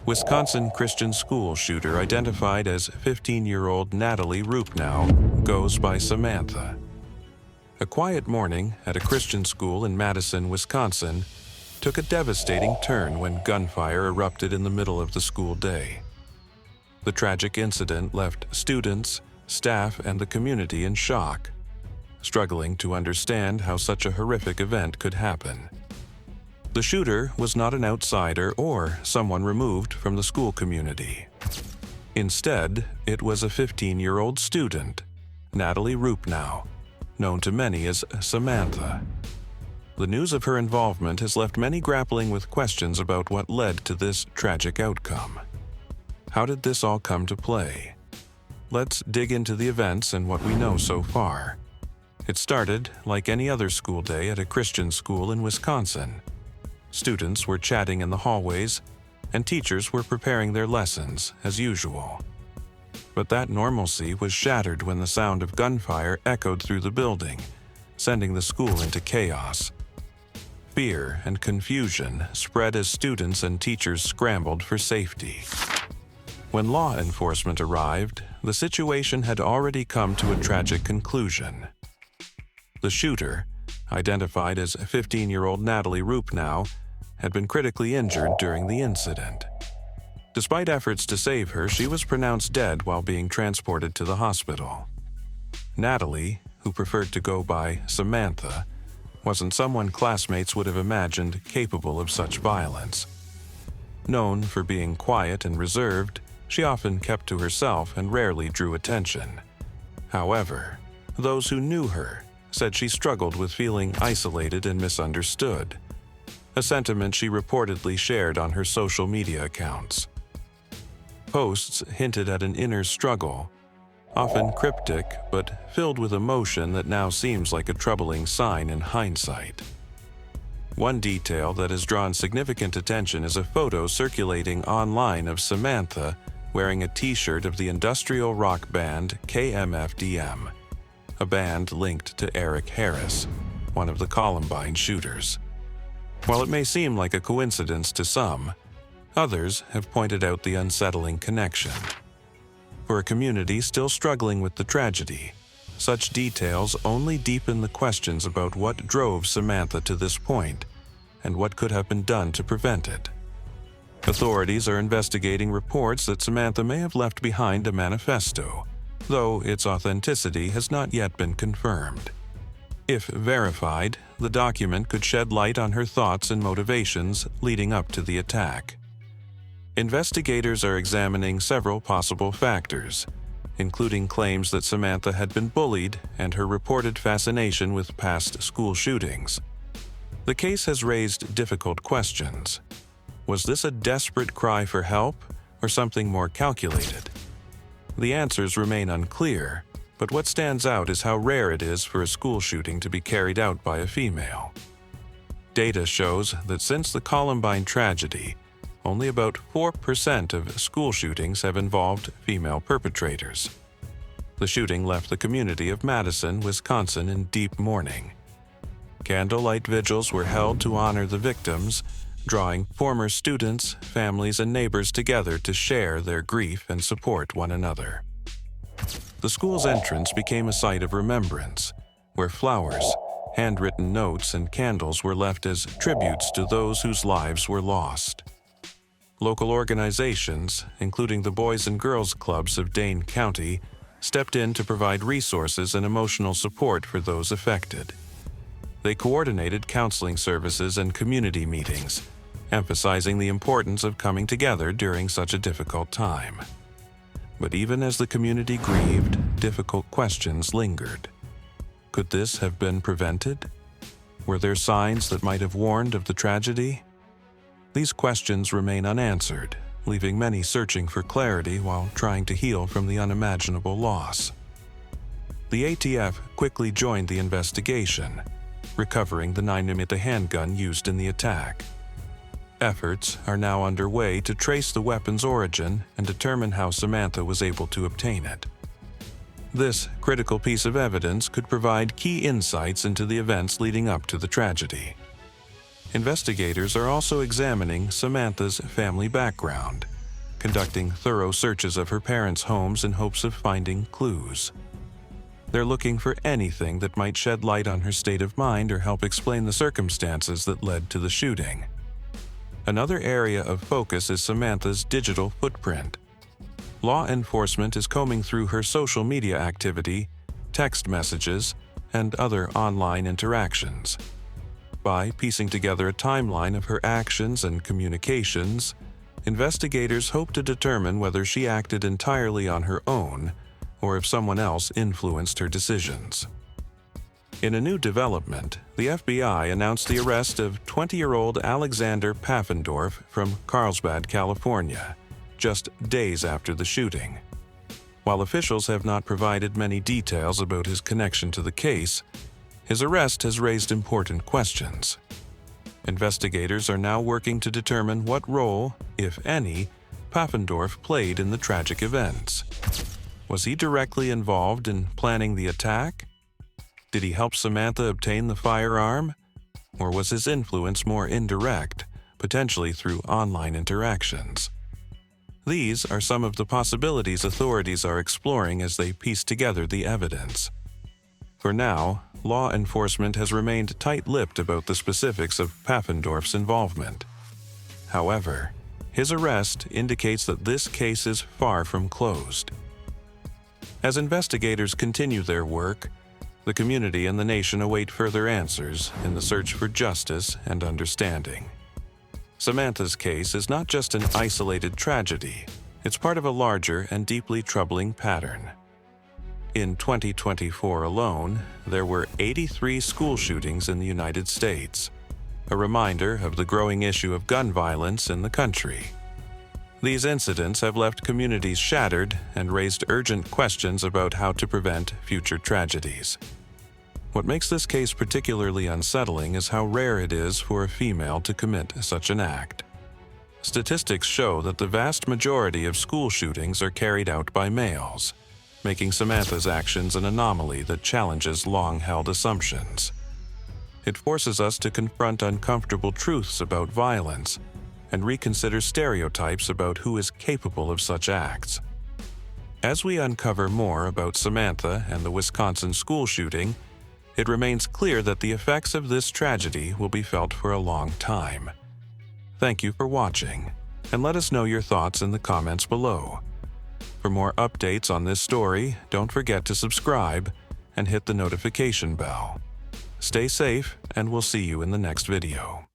Wisconsin Christian school shooter identified as 15-year-old Natalie Rupnow goes by Samantha. A quiet morning at a Christian school in Madison, Wisconsin, took a devastating turn when gunfire erupted in the middle of the school day. The tragic incident left students, staff, and the community in shock, struggling to understand how such a horrific event could happen. The shooter was not an outsider or someone removed from the school community. Instead, it was a 15-year-old student, Natalie Rupnow, known to many as Samantha. The news of her involvement has left many grappling with questions about what led to this tragic outcome. How did this all come to play? Let's dig into the events and what we know so far. It started like any other school day at a Christian school in Wisconsin. Students were chatting in the hallways, and teachers were preparing their lessons as usual. But that normalcy was shattered when the sound of gunfire echoed through the building, sending the school into chaos. Fear and confusion spread as students and teachers scrambled for safety. When law enforcement arrived, the situation had already come to a tragic conclusion. The shooter, identified as 15-year-old Natalie Rupnow, had been critically injured during the incident. Despite efforts to save her, she was pronounced dead while being transported to the hospital. Natalie, who preferred to go by Samantha, wasn't someone classmates would have imagined capable of such violence. Known for being quiet and reserved, she often kept to herself and rarely drew attention. However, those who knew her said she struggled with feeling isolated and misunderstood, a sentiment she reportedly shared on her social media accounts. Posts hinted at an inner struggle, often cryptic but filled with emotion that now seems like a troubling sign in hindsight. One detail that has drawn significant attention is a photo circulating online of Samantha wearing a t-shirt of the industrial rock band KMFDM, a band linked to Eric Harris, one of the Columbine shooters. While it may seem like a coincidence to some, others have pointed out the unsettling connection. For a community still struggling with the tragedy, such details only deepen the questions about what drove Samantha to this point and what could have been done to prevent it. Authorities are investigating reports that Samantha may have left behind a manifesto, though its authenticity has not yet been confirmed. If verified, the document could shed light on her thoughts and motivations leading up to the attack. Investigators are examining several possible factors, including claims that Samantha had been bullied and her reported fascination with past school shootings. The case has raised difficult questions. Was this a desperate cry for help or something more calculated? The answers remain unclear, but what stands out is how rare it is for a school shooting to be carried out by a female. Data shows that since the Columbine tragedy, only about 4% of school shootings have involved female perpetrators. The shooting left the community of Madison, Wisconsin in deep mourning. Candlelight vigils were held to honor the victims, drawing former students, families, and neighbors together to share their grief and support one another. The school's entrance became a site of remembrance, where flowers, handwritten notes, and candles were left as tributes to those whose lives were lost. Local organizations, including the Boys and Girls Clubs of Dane County, stepped in to provide resources and emotional support for those affected. They coordinated counseling services and community meetings, emphasizing the importance of coming together during such a difficult time. But even as the community grieved, difficult questions lingered. Could this have been prevented? Were there signs that might have warned of the tragedy? These questions remain unanswered, leaving many searching for clarity while trying to heal from the unimaginable loss. The ATF quickly joined the investigation, recovering the 9mm handgun used in the attack. Efforts are now underway to trace the weapon's origin and determine how Samantha was able to obtain it. This critical piece of evidence could provide key insights into the events leading up to the tragedy. Investigators are also examining Samantha's family background, conducting thorough searches of her parents' homes in hopes of finding clues. They're looking for anything that might shed light on her state of mind or help explain the circumstances that led to the shooting. Another area of focus is Samantha's digital footprint. Law enforcement is combing through her social media activity, text messages, and other online interactions. By piecing together a timeline of her actions and communications, investigators hope to determine whether she acted entirely on her own or if someone else influenced her decisions. In a new development, the FBI announced the arrest of 20-year-old Alexander Pfaffendorf from Carlsbad, California, just days after the shooting. While officials have not provided many details about his connection to the case, his arrest has raised important questions. Investigators are now working to determine what role, if any, Pfaffendorf played in the tragic events. Was he directly involved in planning the attack? Did he help Samantha obtain the firearm? Or was his influence more indirect, potentially through online interactions? These are some of the possibilities authorities are exploring as they piece together the evidence. For now, law enforcement has remained tight-lipped about the specifics of Pfaffendorf's involvement. However, his arrest indicates that this case is far from closed. As investigators continue their work, the community and the nation await further answers in the search for justice and understanding. Samantha's case is not just an isolated tragedy, it's part of a larger and deeply troubling pattern. In 2024 alone, there were 83 school shootings in the United States, a reminder of the growing issue of gun violence in the country. These incidents have left communities shattered and raised urgent questions about how to prevent future tragedies. What makes this case particularly unsettling is how rare it is for a female to commit such an act. Statistics show that the vast majority of school shootings are carried out by males, making Samantha's actions an anomaly that challenges long-held assumptions. It forces us to confront uncomfortable truths about violence and reconsider stereotypes about who is capable of such acts. As we uncover more about Samantha and the Wisconsin school shooting, it remains clear that the effects of this tragedy will be felt for a long time. Thank you for watching, and let us know your thoughts in the comments below. For more updates on this story, don't forget to subscribe and hit the notification bell. Stay safe, and we'll see you in the next video.